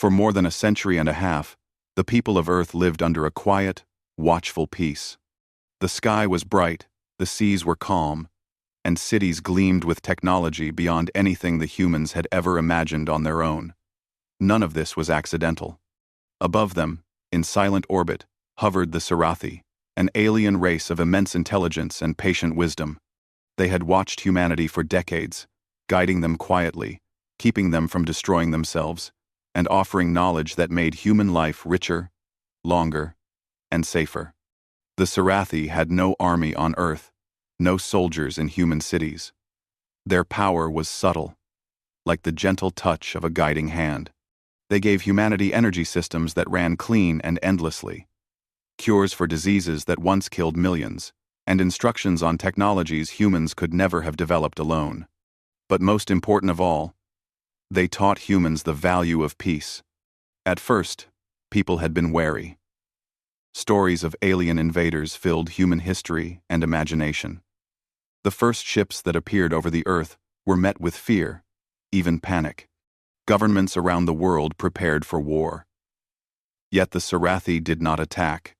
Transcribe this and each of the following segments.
For more than a century and a half, the people of Earth lived under a quiet, watchful peace. The sky was bright, the seas were calm, and cities gleamed with technology beyond anything the humans had ever imagined on their own. None of this was accidental. Above them, in silent orbit, hovered the Sarathi, an alien race of immense intelligence and patient wisdom. They had watched humanity for decades, guiding them quietly, keeping them from destroying themselves, and offering knowledge that made human life richer, longer, and safer. The Sarathi had no army on Earth, no soldiers in human cities. Their power was subtle, like the gentle touch of a guiding hand. They gave humanity energy systems that ran clean and endlessly, cures for diseases that once killed millions, and instructions on technologies humans could never have developed alone. But most important of all, they taught humans the value of peace. At first, people had been wary. Stories of alien invaders filled human history and imagination. The first ships that appeared over the Earth were met with fear, even panic. Governments around the world prepared for war. Yet the Sarathi did not attack.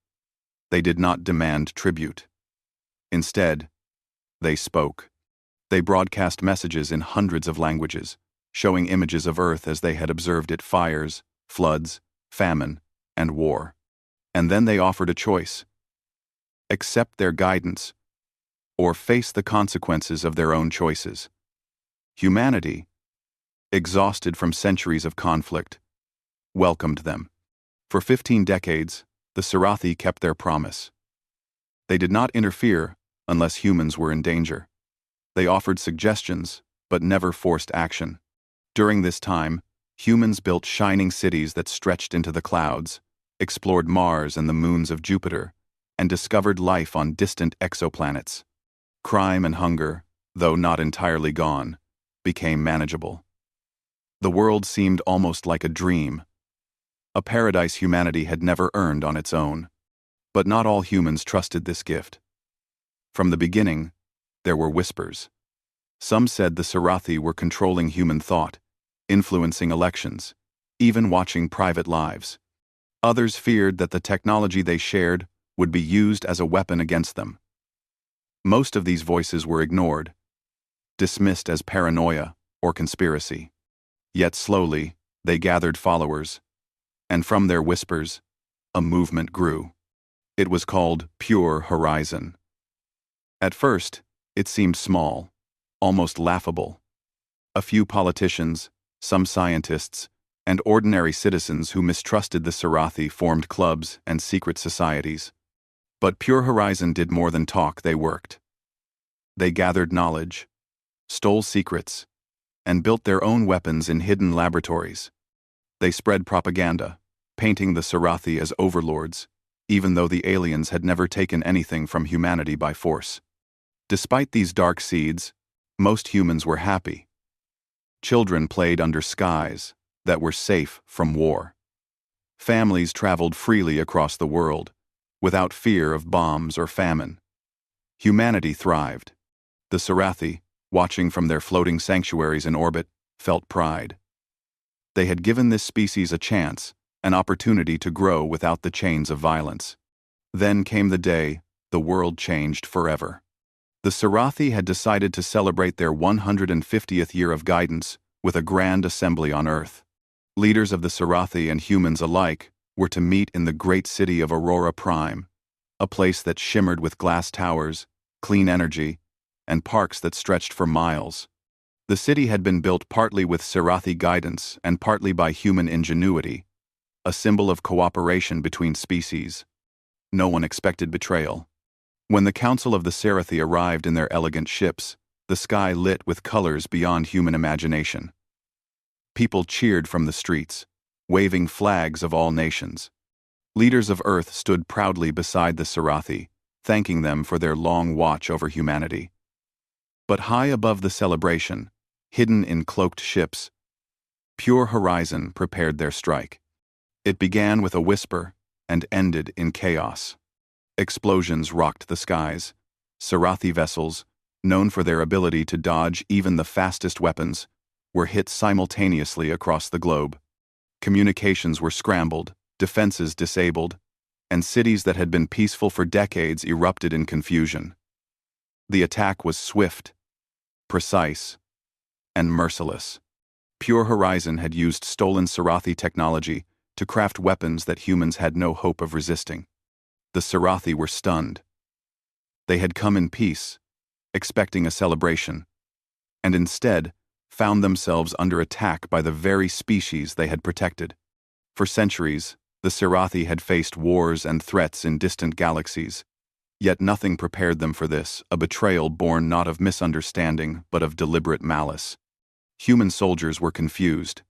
They did not demand tribute. Instead, they spoke. They broadcast messages in hundreds of languages, showing images of Earth as they had observed it: fires, floods, famine, and war. And then they offered a choice: accept their guidance, or face the consequences of their own choices. Humanity, exhausted from centuries of conflict, welcomed them. For 15 decades, the Sarathi kept their promise. They did not interfere unless humans were in danger. They offered suggestions, but never forced action. During this time, humans built shining cities that stretched into the clouds, explored Mars and the moons of Jupiter, and discovered life on distant exoplanets. Crime and hunger, though not entirely gone, became manageable. The world seemed almost like a dream, a paradise humanity had never earned on its own. But not all humans trusted this gift. From the beginning, there were whispers. Some said the Sarathi were controlling human thought, influencing elections, even watching private lives. Others feared that the technology they shared would be used as a weapon against them. Most of these voices were ignored, dismissed as paranoia or conspiracy. Yet slowly, they gathered followers, and from their whispers, a movement grew. It was called Pure Horizon. At first, it seemed small, almost laughable. A few politicians, some scientists, and ordinary citizens who mistrusted the Sarathi formed clubs and secret societies. But Pure Horizon did more than talk, they worked. They gathered knowledge, stole secrets, and built their own weapons in hidden laboratories. They spread propaganda, painting the Sarathi as overlords, even though the aliens had never taken anything from humanity by force. Despite these dark seeds, most humans were happy. Children played under skies that were safe from war. Families traveled freely across the world, without fear of bombs or famine. Humanity thrived. The Sarathi, watching from their floating sanctuaries in orbit, felt pride. They had given this species a chance, an opportunity to grow without the chains of violence. Then came the day the world changed forever. The Sarathi had decided to celebrate their 150th year of guidance with a grand assembly on Earth. Leaders of the Sarathi and humans alike were to meet in the great city of Aurora Prime, a place that shimmered with glass towers, clean energy, and parks that stretched for miles. The city had been built partly with Sarathi guidance and partly by human ingenuity, a symbol of cooperation between species. No one expected betrayal. When the Council of the Sarathi arrived in their elegant ships, the sky lit with colors beyond human imagination. People cheered from the streets, waving flags of all nations. Leaders of Earth stood proudly beside the Sarathi, thanking them for their long watch over humanity. But high above the celebration, hidden in cloaked ships, Pure Horizon prepared their strike. It began with a whisper and ended in chaos. Explosions rocked the skies. Sarathi vessels, known for their ability to dodge even the fastest weapons, were hit simultaneously across the globe. Communications were scrambled, defenses disabled, and cities that had been peaceful for decades erupted in confusion. The attack was swift, precise, and merciless. Pure Horizon had used stolen Sarathi technology to craft weapons that humans had no hope of resisting. The Sarathi were stunned. They had come in peace, expecting a celebration, and instead found themselves under attack by the very species they had protected. For centuries, the Sarathi had faced wars and threats in distant galaxies, yet nothing prepared them for this, a betrayal born not of misunderstanding but of deliberate malice. Human soldiers were confused.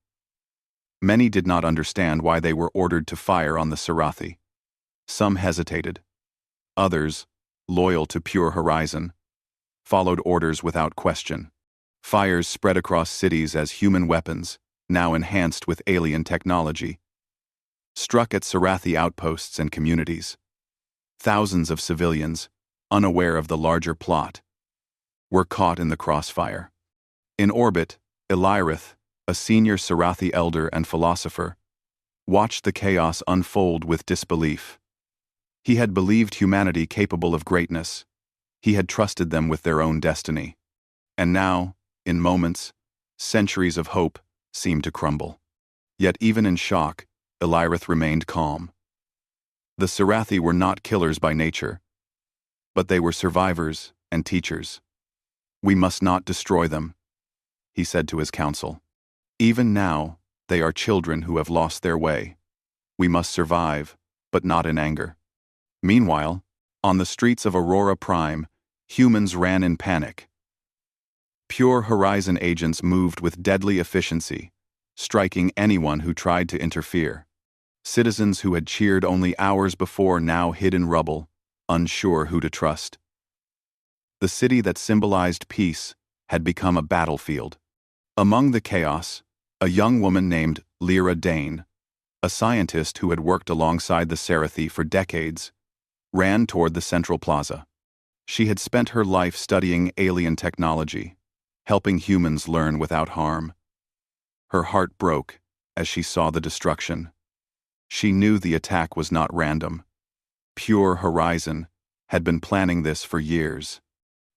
Many did not understand why they were ordered to fire on the Sarathi. Some hesitated. Others, loyal to Pure Horizon, followed orders without question. Fires spread across cities as human weapons, now enhanced with alien technology, struck at Sarathi outposts and communities. Thousands of civilians, unaware of the larger plot, were caught in the crossfire. In orbit, Elyrith, a senior Sarathi elder and philosopher, watched the chaos unfold with disbelief. He had believed humanity capable of greatness. He had trusted them with their own destiny. And now, in moments, centuries of hope seemed to crumble. Yet even in shock, Elyrith remained calm. The Sarathi were not killers by nature, but they were survivors and teachers. "We must not destroy them," he said to his council. "Even now, they are children who have lost their way. We must survive, but not in anger." Meanwhile, on the streets of Aurora Prime, humans ran in panic. Pure Horizon agents moved with deadly efficiency, striking anyone who tried to interfere. Citizens who had cheered only hours before now hid in rubble, unsure who to trust. The city that symbolized peace had become a battlefield. Among the chaos, a young woman named Lyra Dane, a scientist who had worked alongside the Sarathi for decades, ran toward the central plaza. She had spent her life studying alien technology, helping humans learn without harm. Her heart broke as she saw the destruction. She knew the attack was not random. Pure Horizon had been planning this for years.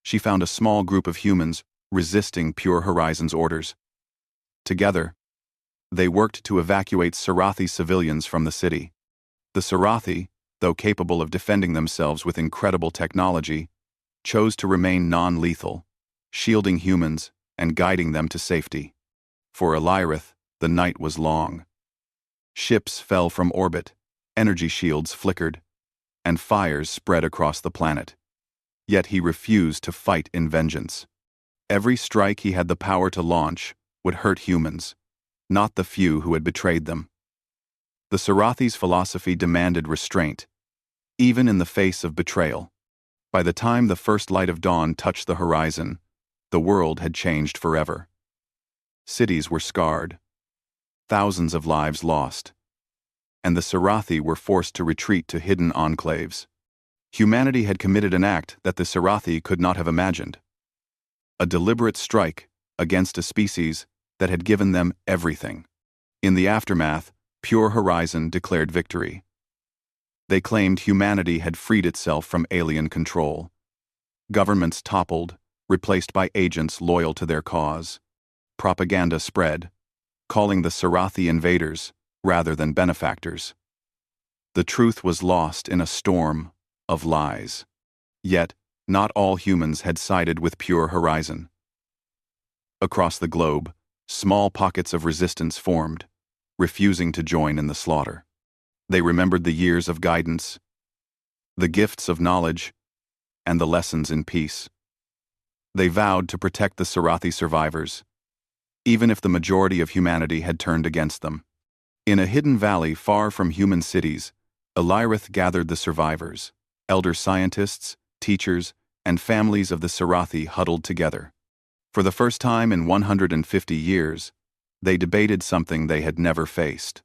She found a small group of humans resisting Pure Horizon's orders. Together, they worked to evacuate Sarathi civilians from the city. The Sarathi, though capable of defending themselves with incredible technology, chose to remain non-lethal, shielding humans and guiding them to safety. For Elyrith, the night was long. Ships fell from orbit, energy shields flickered, and fires spread across the planet. Yet he refused to fight in vengeance. Every strike he had the power to launch would hurt humans, not the few who had betrayed them. The Sarathi's philosophy demanded restraint, even in the face of betrayal. By the time the first light of dawn touched the horizon, the world had changed forever. Cities were scarred, thousands of lives lost, and the Sarathi were forced to retreat to hidden enclaves. Humanity had committed an act that the Sarathi could not have imagined. A deliberate strike against a species that had given them everything. In the aftermath, Pure Horizon declared victory. They claimed humanity had freed itself from alien control. Governments toppled, replaced by agents loyal to their cause. Propaganda spread, calling the Sarathi invaders rather than benefactors. The truth was lost in a storm of lies. Yet, not all humans had sided with Pure Horizon. Across the globe, small pockets of resistance formed, refusing to join in the slaughter. They remembered the years of guidance, the gifts of knowledge, and the lessons in peace. They vowed to protect the Sarathi survivors, even if the majority of humanity had turned against them. In a hidden valley far from human cities, Elyrith gathered the survivors, elder scientists, teachers, and families of the Sarathi huddled together. For the first time in 150 years, they debated something they had never faced: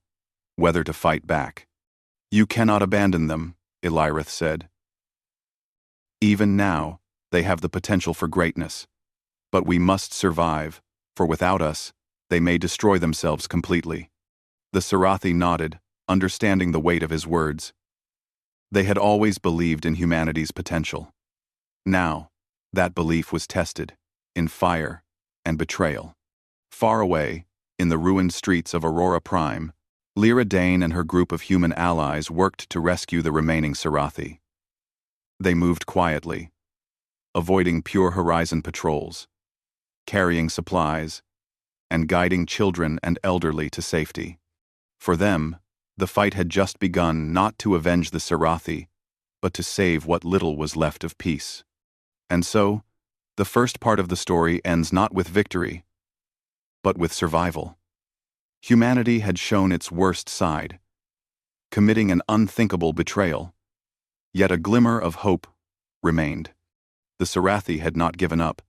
whether to fight back. "You cannot abandon them," Elyrith said. "Even now, they have the potential for greatness. But we must survive, for without us, they may destroy themselves completely." The Sarathi nodded, understanding the weight of his words. They had always believed in humanity's potential. Now, that belief was tested, in fire and betrayal. Far away, in the ruined streets of Aurora Prime, Lyra Dane and her group of human allies worked to rescue the remaining Sarathi. They moved quietly, avoiding Pure Horizon patrols, carrying supplies, and guiding children and elderly to safety. For them, the fight had just begun, not to avenge the Sarathi, but to save what little was left of peace. And so, the first part of the story ends not with victory, but with survival. Humanity had shown its worst side, committing an unthinkable betrayal. Yet a glimmer of hope remained. The Sarathi had not given up,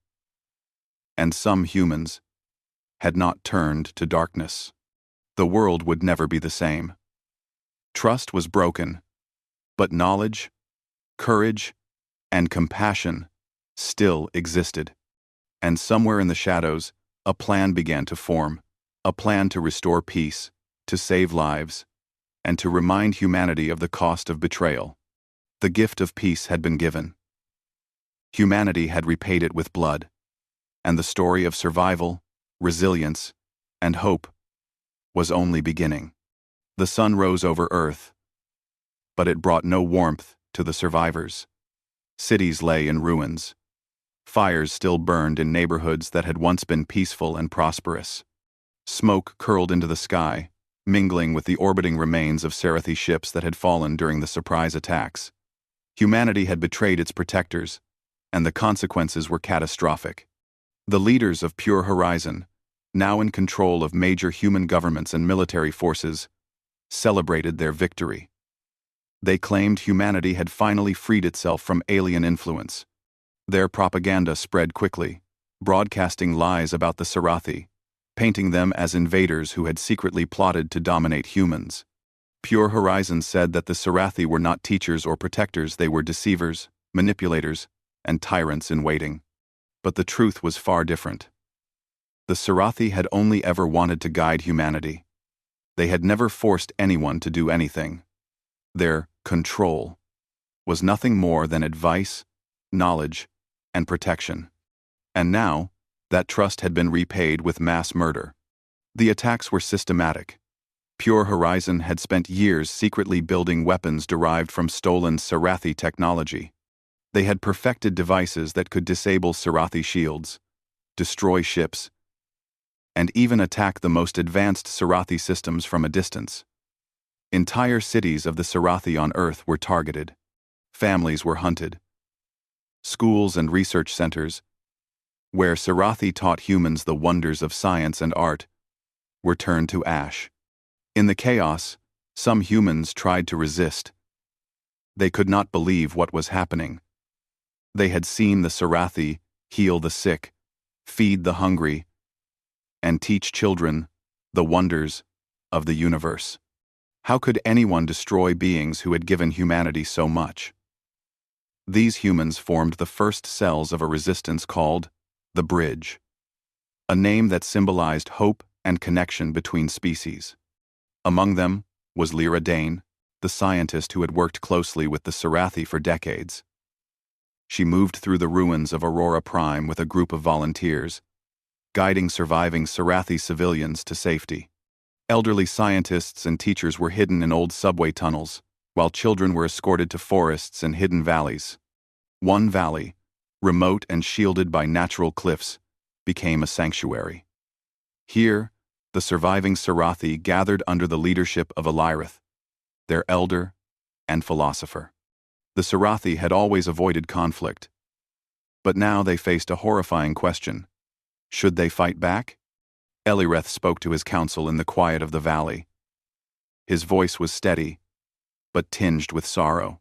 and some humans had not turned to darkness. The world would never be the same. Trust was broken, but knowledge, courage, and compassion still existed. And somewhere in the shadows, a plan began to form, a plan to restore peace, to save lives, and to remind humanity of the cost of betrayal. The gift of peace had been given. Humanity had repaid it with blood, and the story of survival, resilience, and hope was only beginning. The sun rose over Earth, but it brought no warmth to the survivors. Cities lay in ruins. Fires still burned in neighborhoods that had once been peaceful and prosperous. Smoke curled into the sky, mingling with the orbiting remains of Sarathi ships that had fallen during the surprise attacks. Humanity had betrayed its protectors, and the consequences were catastrophic. The leaders of Pure Horizon, now in control of major human governments and military forces, celebrated their victory. They claimed humanity had finally freed itself from alien influence. Their propaganda spread quickly, broadcasting lies about the Sarathi, painting them as invaders who had secretly plotted to dominate humans. Pure Horizon said that the Sarathi were not teachers or protectors, they were deceivers, manipulators, and tyrants in waiting. But the truth was far different. The Sarathi had only ever wanted to guide humanity. They had never forced anyone to do anything. Their control was nothing more than advice, knowledge, and protection. And now, that trust had been repaid with mass murder. The attacks were systematic. Pure Horizon had spent years secretly building weapons derived from stolen Sarathi technology. They had perfected devices that could disable Sarathi shields, destroy ships, and even attack the most advanced Sarathi systems from a distance. Entire cities of the Sarathi on Earth were targeted. Families were hunted. Schools and research centers, where Sarathi taught humans the wonders of science and art, were turned to ash. In the chaos, some humans tried to resist. They could not believe what was happening. They had seen the Sarathi heal the sick, feed the hungry, and teach children the wonders of the universe. How could anyone destroy beings who had given humanity so much? These humans formed the first cells of a resistance called the Bridge, a name that symbolized hope and connection between species. Among them was Lyra Dane, the scientist who had worked closely with the Sarathi for decades. She moved through the ruins of Aurora Prime with a group of volunteers, guiding surviving Sarathi civilians to safety. Elderly scientists and teachers were hidden in old subway tunnels, while children were escorted to forests and hidden valleys. One valley, remote and shielded by natural cliffs, became a sanctuary. Here, the surviving Sarathi gathered under the leadership of Elyrith, their elder and philosopher. The Sarathi had always avoided conflict, but now they faced a horrifying question. Should they fight back? Elyrith spoke to his council in the quiet of the valley. His voice was steady, but tinged with sorrow.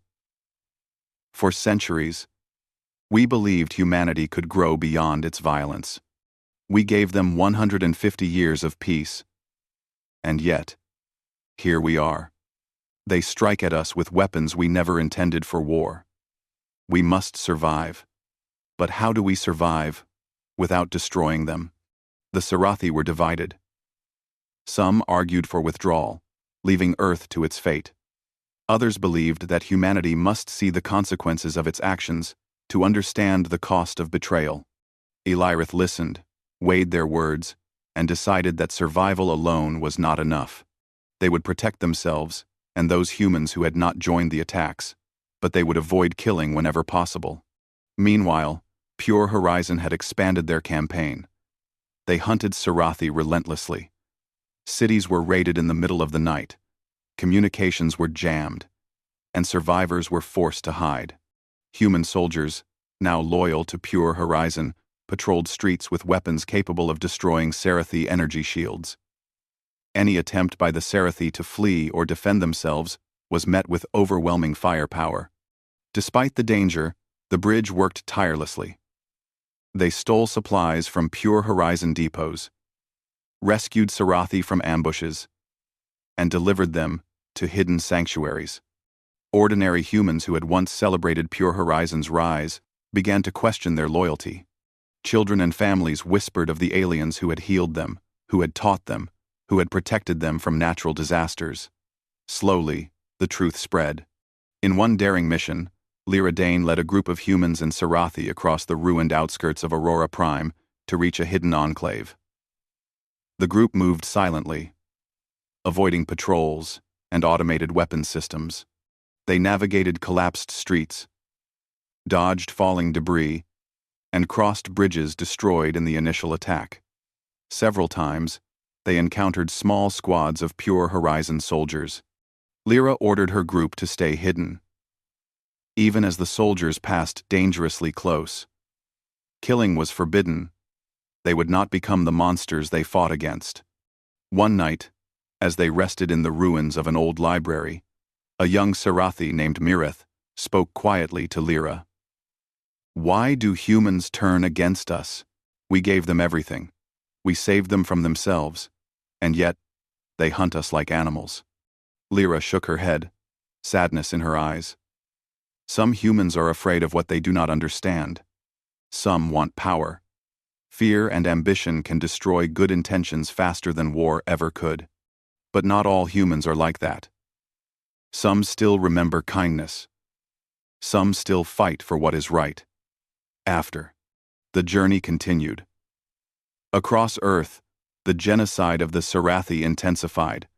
For centuries, we believed humanity could grow beyond its violence. We gave them 150 years of peace. And yet, here we are. They strike at us with weapons we never intended for war. We must survive. But how do we survive without destroying them? The Sarathi were divided. Some argued for withdrawal, leaving Earth to its fate. Others believed that humanity must see the consequences of its actions to understand the cost of betrayal. Elirith listened, weighed their words, and decided that survival alone was not enough. They would protect themselves and those humans who had not joined the attacks, but they would avoid killing whenever possible. Meanwhile, Pure Horizon had expanded their campaign. They hunted Sarathi relentlessly. Cities were raided in the middle of the night, communications were jammed, and survivors were forced to hide. Human soldiers, now loyal to Pure Horizon, patrolled streets with weapons capable of destroying Sarathi energy shields. Any attempt by the Sarathi to flee or defend themselves was met with overwhelming firepower. Despite the danger, the bridge worked tirelessly. They stole supplies from Pure Horizon depots, rescued Sarathi from ambushes, and delivered them to hidden sanctuaries. Ordinary humans who had once celebrated Pure Horizon's rise began to question their loyalty. Children and families whispered of the aliens who had healed them, who had taught them, who had protected them from natural disasters. Slowly, the truth spread. In one daring mission, Lyra Dane led a group of humans and Sarathi across the ruined outskirts of Aurora Prime to reach a hidden enclave. The group moved silently, avoiding patrols and automated weapons systems. They navigated collapsed streets, dodged falling debris, and crossed bridges destroyed in the initial attack. Several times, they encountered small squads of Pure Horizon soldiers. Lyra ordered her group to stay hidden, even as the soldiers passed dangerously close. Killing was forbidden. They would not become the monsters they fought against. One night, as they rested in the ruins of an old library, a young Sarathi named Mirith spoke quietly to Lyra. "Why do humans turn against us? We gave them everything. We saved them from themselves, and yet they hunt us like animals." Lyra shook her head, sadness in her eyes. Some humans are afraid of what they do not understand. Some want power. Fear and ambition can destroy good intentions faster than war ever could. But not all humans are like that. Some still remember kindness. Some still fight for what is right. After the journey continued. Across Earth, the genocide of the Sarathi intensified.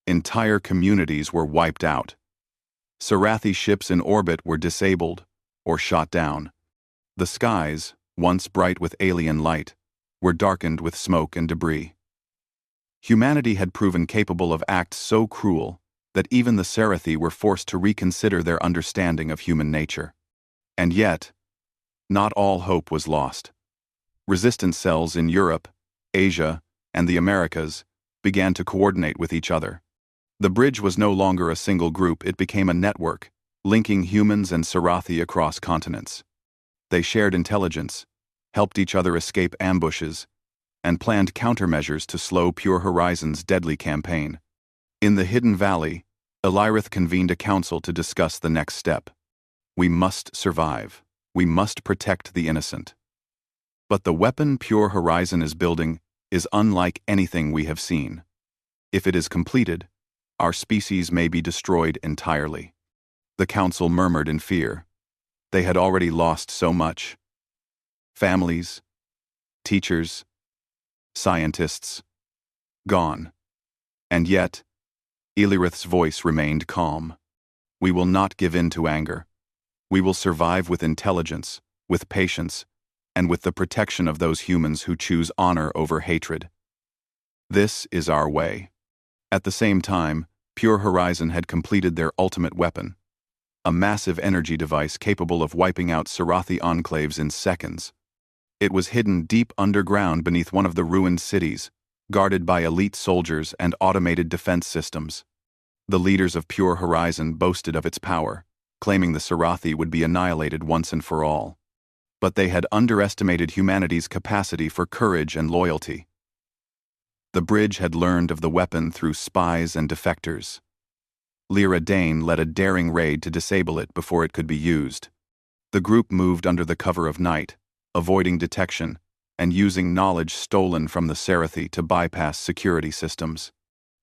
Entire communities were wiped out. Sarathi ships in orbit were disabled or shot down. The skies, once bright with alien light, were darkened with smoke and debris. Humanity had proven capable of acts so cruel that even the Sarathi were forced to reconsider their understanding of human nature. And yet, not all hope was lost. Resistance cells in Europe, Asia, and the Americas began to coordinate with each other. The bridge was no longer a single group, it became a network, linking humans and Sarathi across continents. They shared intelligence, helped each other escape ambushes, and planned countermeasures to slow Pure Horizon's deadly campaign. In the hidden valley, Elirith convened a council to discuss the next step. We must survive. We must protect the innocent. But the weapon Pure Horizon is building is unlike anything we have seen. If it is completed, our species may be destroyed entirely. The council murmured in fear. They had already lost so much. Families, teachers, scientists, gone. And yet, Elirith's voice remained calm. We will not give in to anger. We will survive with intelligence, with patience, and with the protection of those humans who choose honor over hatred. This is our way. At the same time, Pure Horizon had completed their ultimate weapon, a massive energy device capable of wiping out Sarathi enclaves in seconds. It was hidden deep underground beneath one of the ruined cities, guarded by elite soldiers and automated defense systems. The leaders of Pure Horizon boasted of its power, claiming the Sarathi would be annihilated once and for all. But they had underestimated humanity's capacity for courage and loyalty. The bridge had learned of the weapon through spies and defectors. Lyra Dane led a daring raid to disable it before it could be used. The group moved under the cover of night, avoiding detection, and using knowledge stolen from the Sarathi to bypass security systems.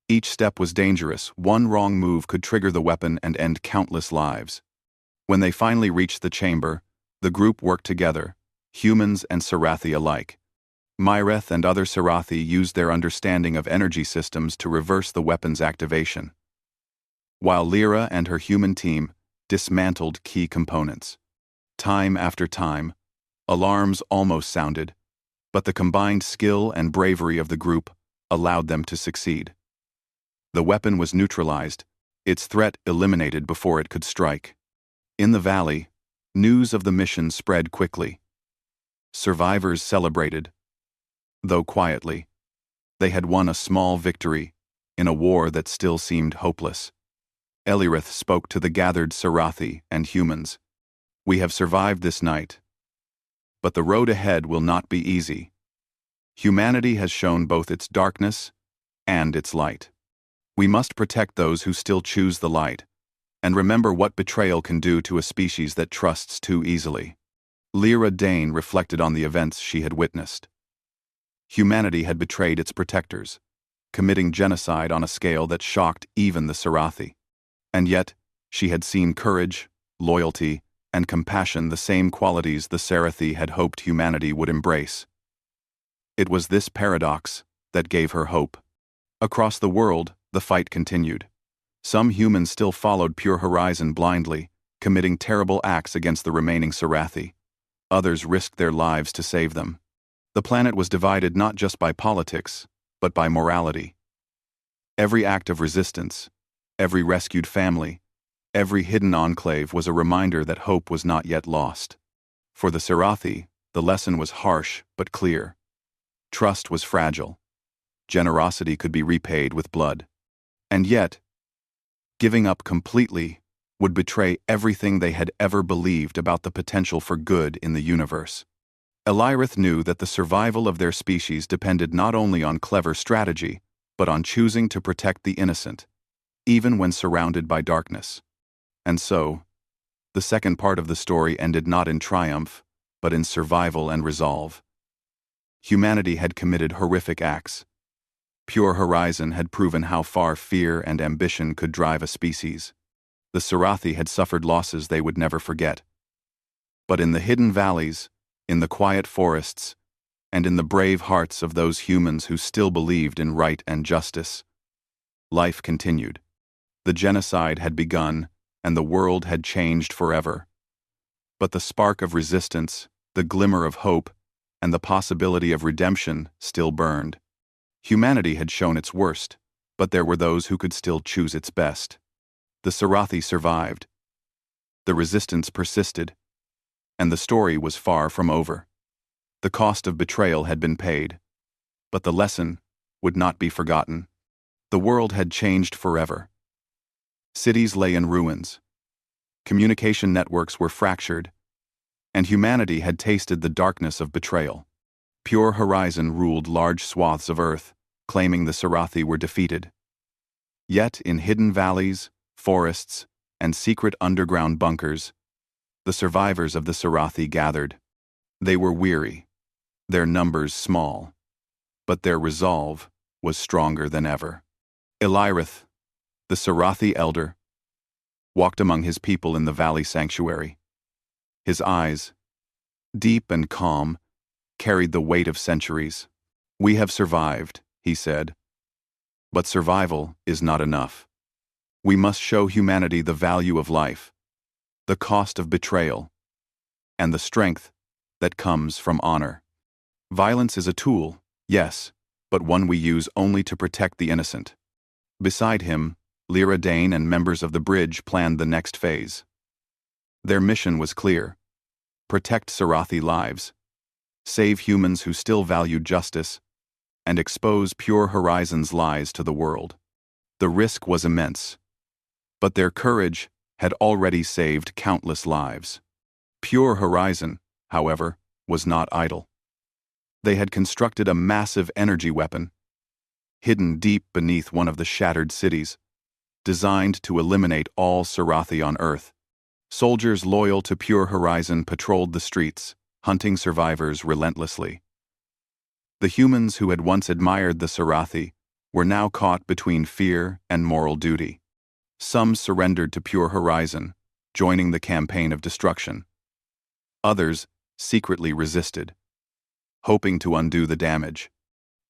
Each step was dangerous. One wrong move could trigger the weapon and end countless lives. When they finally reached the chamber, the group worked together, humans and Sarathi alike. Myreth and other Sarathi used their understanding of energy systems to reverse the weapon's activation, while Lyra and her human team dismantled key components. Time after time, alarms almost sounded, but the combined skill and bravery of the group allowed them to succeed. The weapon was neutralized, its threat eliminated before it could strike. In the valley, news of the mission spread quickly. Survivors celebrated, though quietly. They had won a small victory in a war that still seemed hopeless. Elirith spoke to the gathered Sarathi and humans. "We have survived this night, but the road ahead will not be easy. Humanity has shown both its darkness and its light. We must protect those who still choose the light, and remember what betrayal can do to a species that trusts too easily." Lyra Dane reflected on the events she had witnessed. Humanity had betrayed its protectors, committing genocide on a scale that shocked even the Sarathi. And yet, she had seen courage, loyalty, and compassion, the same qualities the Sarathi had hoped humanity would embrace. It was this paradox that gave her hope. Across the world, the fight continued. Some humans still followed Pure Horizon blindly, committing terrible acts against the remaining Sarathi. Others risked their lives to save them. The planet was divided not just by politics, but by morality. Every act of resistance, every rescued family, every hidden enclave was a reminder that hope was not yet lost. For the Sarathi, the lesson was harsh but clear. Trust was fragile. Generosity could be repaid with blood. And yet, giving up completely would betray everything they had ever believed about the potential for good in the universe. Elirith knew that the survival of their species depended not only on clever strategy, but on choosing to protect the innocent, even when surrounded by darkness. And so, the second part of the story ended not in triumph, but in survival and resolve. Humanity had committed horrific acts. Pure Horizon had proven how far fear and ambition could drive a species. The Sarathi had suffered losses they would never forget. But in the hidden valleys, in the quiet forests, and in the brave hearts of those humans who still believed in right and justice, life continued. The genocide had begun, and the world had changed forever. But the spark of resistance, the glimmer of hope, and the possibility of redemption still burned. Humanity had shown its worst, but there were those who could still choose its best. The Sarathi survived. The resistance persisted, and the story was far from over. The cost of betrayal had been paid, but the lesson would not be forgotten. The world had changed forever. Cities lay in ruins. Communication networks were fractured, and humanity had tasted the darkness of betrayal. Pure Horizon ruled large swaths of Earth, claiming the Sarathi were defeated. Yet in hidden valleys, forests, and secret underground bunkers, the survivors of the Sarathi gathered. They were weary, their numbers small, but their resolve was stronger than ever. Elirith, the Sarathi elder, walked among his people in the valley sanctuary. His eyes, deep and calm, carried the weight of centuries. "We have survived," he said. "But survival is not enough. We must show humanity the value of life, the cost of betrayal, and the strength that comes from honor. Violence is a tool, yes, but one we use only to protect the innocent." Beside him, Lyra Dane and members of the bridge planned the next phase. Their mission was clear: protect Sarathi lives, save humans who still valued justice, and expose Pure Horizon's lies to the world. The risk was immense, but their courage had already saved countless lives. Pure Horizon, however, was not idle. They had constructed a massive energy weapon, hidden deep beneath one of the shattered cities, designed to eliminate all Sarathi on Earth. Soldiers loyal to Pure Horizon patrolled the streets, hunting survivors relentlessly. The humans who had once admired the Sarathi were now caught between fear and moral duty. Some surrendered to pure horizon, joining the campaign of destruction. Others secretly resisted, hoping to undo the damage.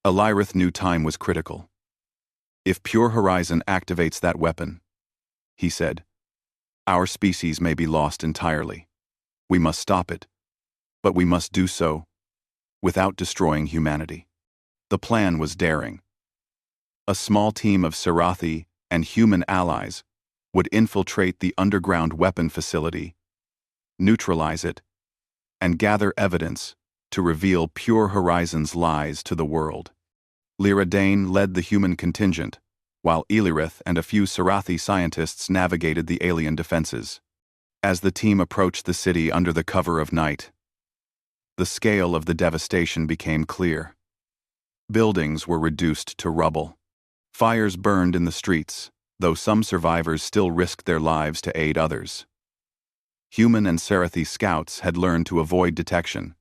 Elirith knew time was critical. If pure horizon activates that weapon, he said, our species may be lost entirely. We must stop it, but we must do so without destroying humanity. The plan was daring. A small team of Sarathi and human allies would infiltrate the underground weapon facility, neutralize it, and gather evidence to reveal Pure Horizon's lies to the world. Lyra Dane led the human contingent, while Elirith and a few Sarathi scientists navigated the alien defenses. As the team approached the city under the cover of night, the scale of the devastation became clear. Buildings were reduced to rubble. Fires burned in the streets, though some survivors still risked their lives to aid others. Human and Sarathi scouts had learned to avoid detection,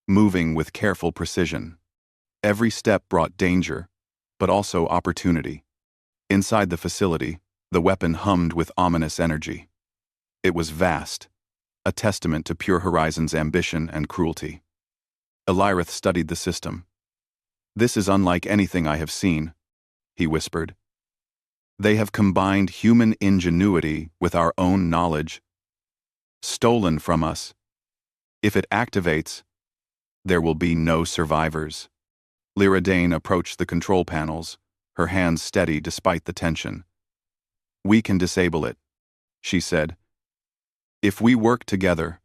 moving with careful precision. Every step brought danger, but also opportunity. Inside the facility, the weapon hummed with ominous energy. It was vast, a testament to Pure Horizon's ambition and cruelty. Elirith studied the system. "This is unlike anything I have seen," he whispered. "They have combined human ingenuity with our own knowledge, stolen from us. If it activates, there will be no survivors." Lyra Dane approached the control panels, her hands steady despite the tension. "We can disable it," she said. "If we work together,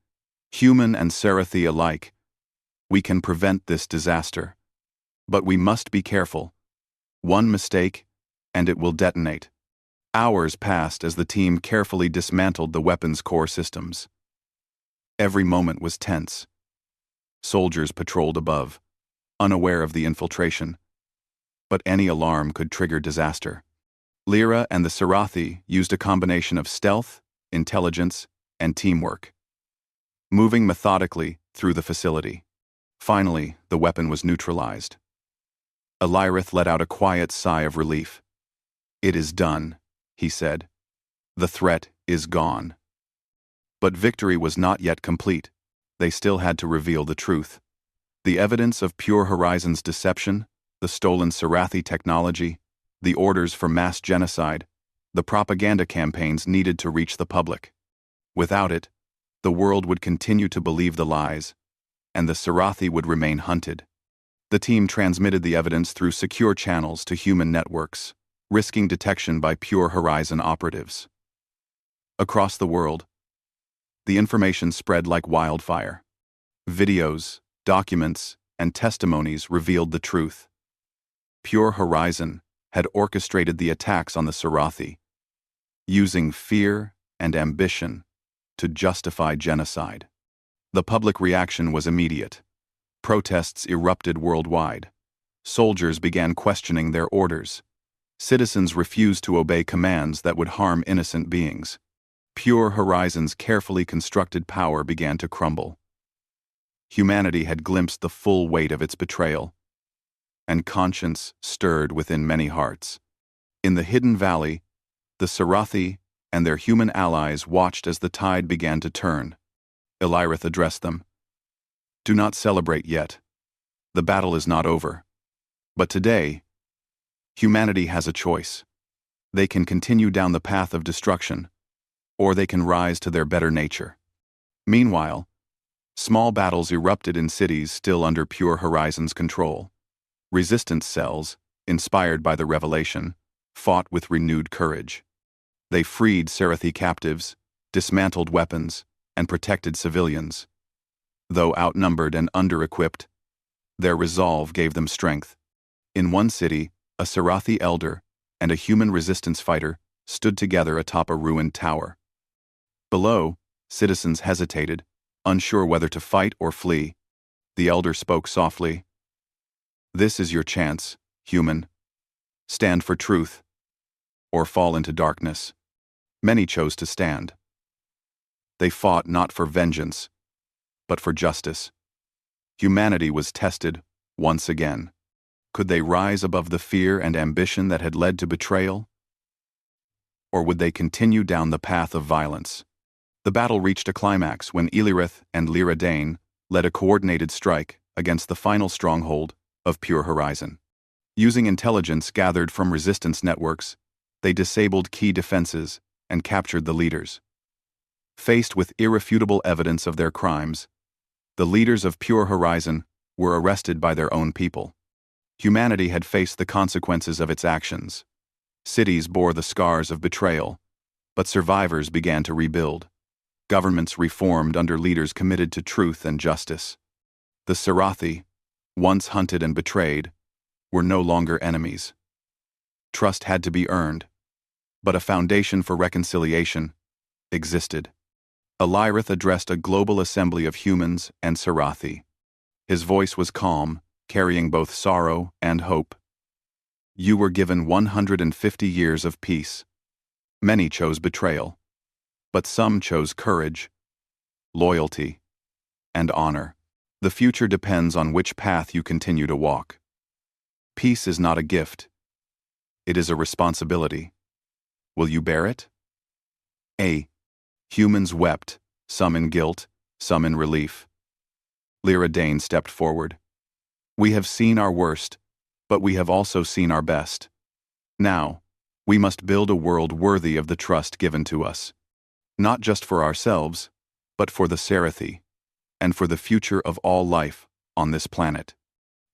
human and Sarathi alike, we can prevent this disaster. But we must be careful. One mistake, and it will detonate." Hours passed as the team carefully dismantled the weapon's core systems. Every moment was tense. Soldiers patrolled above, unaware of the infiltration. But any alarm could trigger disaster. Lyra and the Sarathi used a combination of stealth, intelligence, and teamwork, moving methodically through the facility. Finally, the weapon was neutralized. Elirith let out a quiet sigh of relief. "It is done," he said. "The threat is gone." But victory was not yet complete. They still had to reveal the truth. The evidence of Pure Horizon's deception, the stolen Sarathi technology, the orders for mass genocide, the propaganda campaigns needed to reach the public. Without it, the world would continue to believe the lies, and the Sarathi would remain hunted. The team transmitted the evidence through secure channels to human networks, risking detection by Pure Horizon operatives. Across the world, the information spread like wildfire. Videos, documents, and testimonies revealed the truth. Pure Horizon had orchestrated the attacks on the Sarathi, using fear and ambition to justify genocide. The public reaction was immediate. Protests erupted worldwide. Soldiers began questioning their orders. Citizens refused to obey commands that would harm innocent beings. Pure Horizon's carefully constructed power began to crumble. Humanity had glimpsed the full weight of its betrayal, and conscience stirred within many hearts. In the hidden valley, the Sarathi and their human allies watched as the tide began to turn. Elirith addressed them. "Do not celebrate yet. The battle is not over. But today, humanity has a choice. They can continue down the path of destruction, or they can rise to their better nature." Meanwhile, small battles erupted in cities still under Pure Horizon's control. Resistance cells, inspired by the revelation, fought with renewed courage. They freed Sarathi captives, dismantled weapons, and protected civilians. Though outnumbered and under-equipped, their resolve gave them strength. In one city, a Sarathi elder and a human resistance fighter stood together atop a ruined tower. Below, citizens hesitated, unsure whether to fight or flee. The elder spoke softly. "This is your chance, human. Stand for truth, or fall into darkness." Many chose to stand. They fought not for vengeance, but for justice. Humanity was tested once again. Could they rise above the fear and ambition that had led to betrayal? Or would they continue down the path of violence? The battle reached a climax when Elirith and Lyra Dane led a coordinated strike against the final stronghold of Pure Horizon. Using intelligence gathered from resistance networks, they disabled key defenses and captured the leaders. Faced with irrefutable evidence of their crimes, the leaders of Pure Horizon were arrested by their own people. Humanity had faced the consequences of its actions. Cities bore the scars of betrayal, but survivors began to rebuild. Governments reformed under leaders committed to truth and justice. The Sarathi, once hunted and betrayed, were no longer enemies. Trust had to be earned, but a foundation for reconciliation existed. Elirith addressed a global assembly of humans and Sarathi. His voice was calm, carrying both sorrow and hope. You were given 150 years of peace. Many chose betrayal, but some chose courage, loyalty, and honor. The future depends on which path you continue to walk. Peace is not a gift. It is a responsibility. Will you bear it? Humans wept, some in guilt, some in relief. Lyra Dane stepped forward. We have seen our worst, but we have also seen our best. Now, we must build a world worthy of the trust given to us. Not just for ourselves, but for the Sarathi, and for the future of all life on this planet.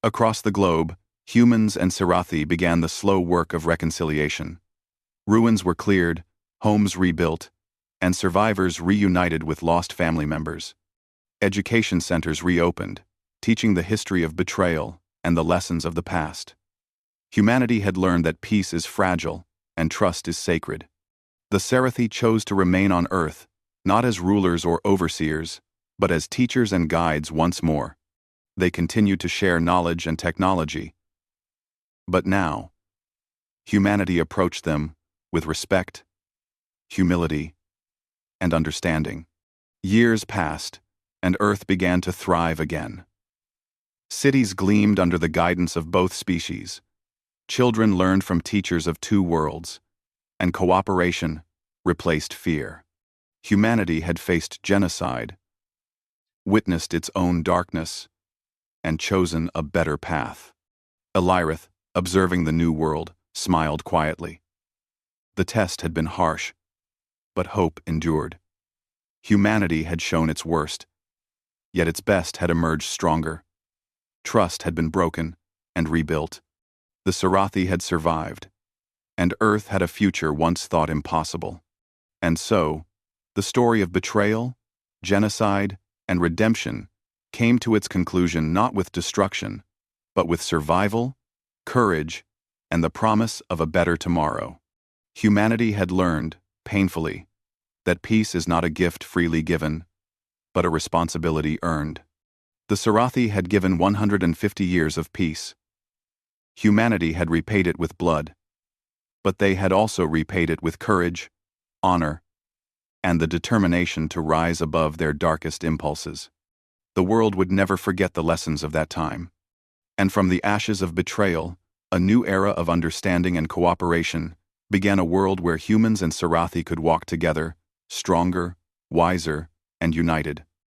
Across the globe, humans and Sarathi began the slow work of reconciliation. Ruins were cleared, homes rebuilt, and survivors reunited with lost family members. Education centers reopened, teaching the history of betrayal and the lessons of the past. Humanity had learned that peace is fragile and trust is sacred. The Sarathi chose to remain on Earth, not as rulers or overseers, but as teachers and guides once more. They continued to share knowledge and technology. But now, humanity approached them with respect, humility, and understanding. Years passed, and Earth began to thrive again. Cities gleamed under the guidance of both species. Children learned from teachers of two worlds, and cooperation replaced fear. Humanity had faced genocide, witnessed its own darkness, and chosen a better path. Elirith, observing the new world, smiled quietly. The test had been harsh, but hope endured. Humanity had shown its worst, yet its best had emerged stronger. Trust had been broken and rebuilt. The Sarathi had survived, and Earth had a future once thought impossible. And so, the story of betrayal, genocide, and redemption came to its conclusion not with destruction, but with survival, courage, and the promise of a better tomorrow. Humanity had learned, painfully, that peace is not a gift freely given, but a responsibility earned. The Sarathi had given 150 years of peace. Humanity had repaid it with blood, but they had also repaid it with courage, honor, and the determination to rise above their darkest impulses. The world would never forget the lessons of that time. And from the ashes of betrayal, a new era of understanding and cooperation began, a world where humans and Sarathi could walk together, stronger, wiser, and united.